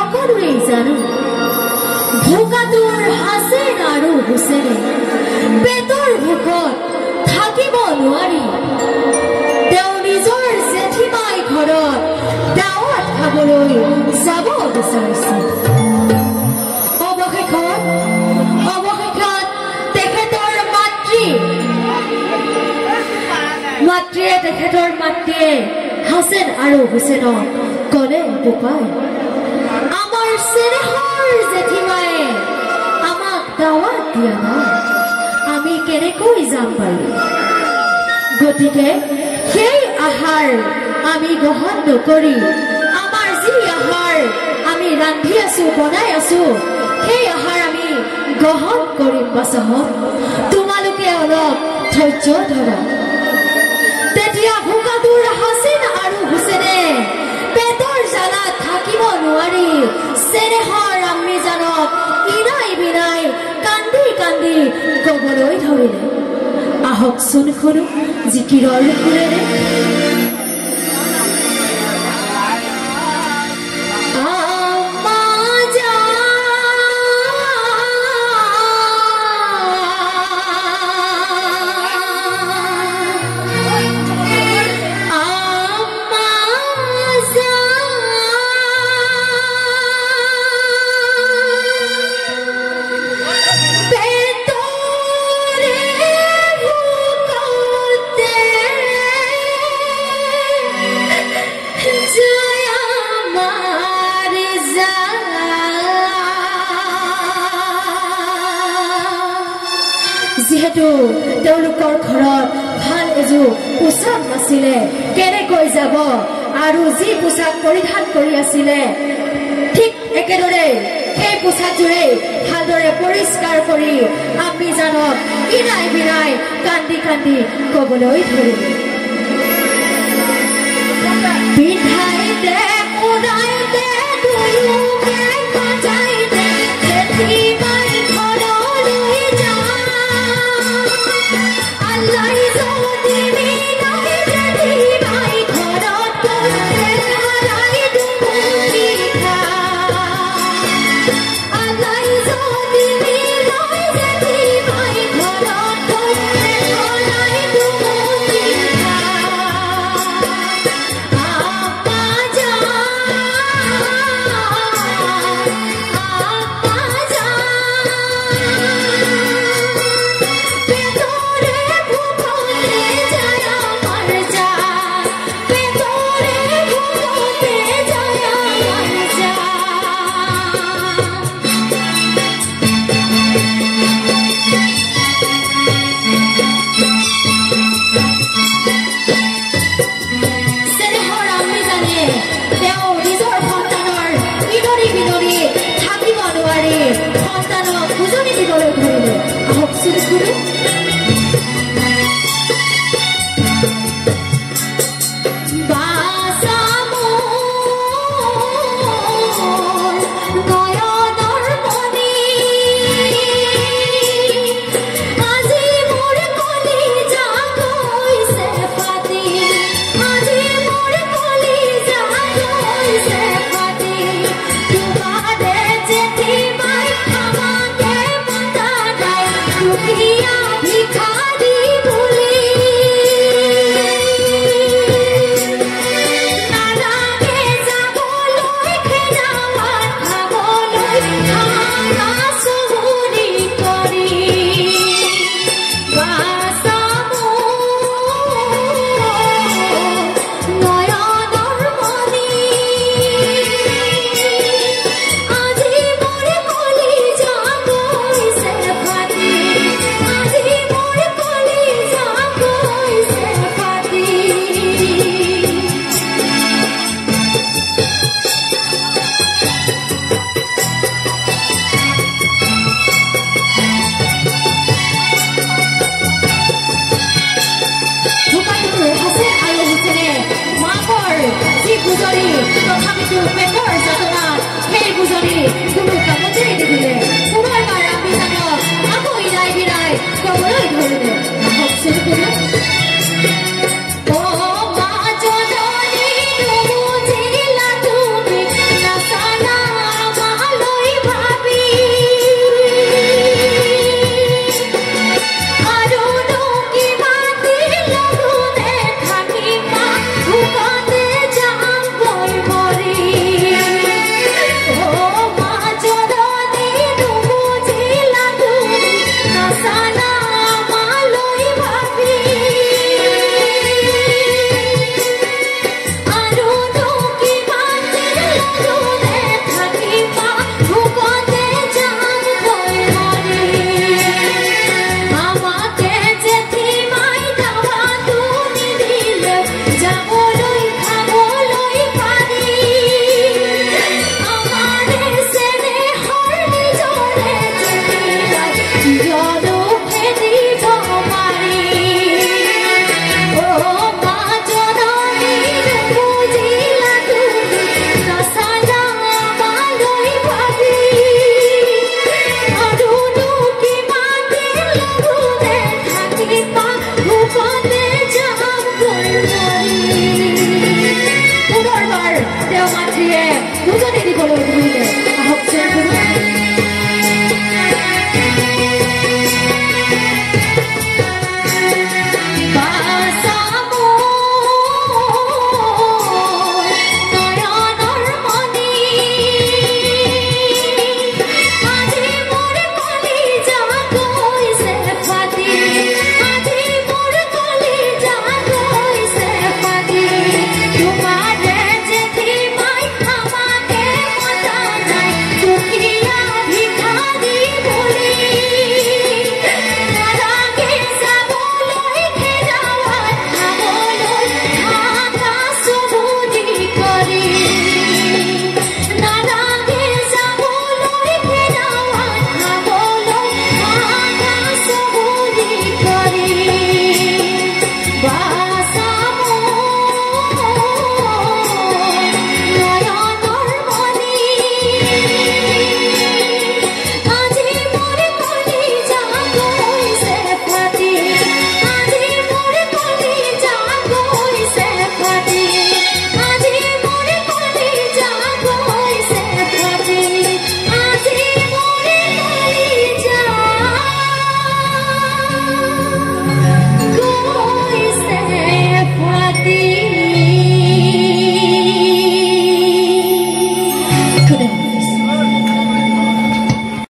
সকলোৱেই জানো ভোকাটোৰ হাছেন আৰু হুছেনে পেটৰ ভোকত থাকিব নোৱাৰি তেওঁ নিজৰ জেঠীমাই ঘৰত দাৱত খাবলৈ যাব বিচাৰিছিল অৱশেষত তেখেতৰ মাতৃয়ে তেখেতৰ মাতৃয়ে হাছেন আৰু হুছেনক ক'লে বোপাই আমাৰ চেনেহৰ জেঠীমায়ে আমাক দাৱাত দিয়া নাই আমি কেনেকৈ যাম বাৰু গতিকে সেই আহাৰ আমি গ্ৰহণ নকৰি আমাৰ যি আহাৰ আমি ৰান্ধি আছো বনাই আছো সেই আহাৰ আমি গ্ৰহণ কৰিম পাছত তোমালোকে অলপ ধৈৰ্য ধৰা তেতিয়া ভোকাটোৰ হাছেন আৰু হুছেনে পেটৰ জ্বালাত থাকিব নোৱাৰি চেনেহৰ আম্মীজানক ইনাই বিনাই কান্দি কান্দি ক'বলৈ ধৰিলে আহকচোন শুনো জিকিৰৰ সুৰেৰে যিহেতু তেওঁলোকৰ ঘৰত ভাল এযোৰ পোছাক নাছিলে কেনেকৈ যাব আৰু যি পোছাক পৰিধান কৰি আছিলে ঠিক একেদৰে সেই পোছাকযোৰে ভালদৰে পৰিষ্কাৰ কৰি আম্মীজানক ইনাই বিনাই কান্দি কান্দি ক'বলৈ ধৰিলে পিন্ধাই দে উৰাই দে দুয়োকে বাজাই দে জেঠীমাই ঘৰলৈ যা আল্লাই যদি মিলাই জেঠীমাই ঘৰত হেৰাই দুমুঠি খা আল্লাই যদি মিলাই জেঠীমাই ঘৰত হেৰাই দুমুঠি খা আপা যা উজনি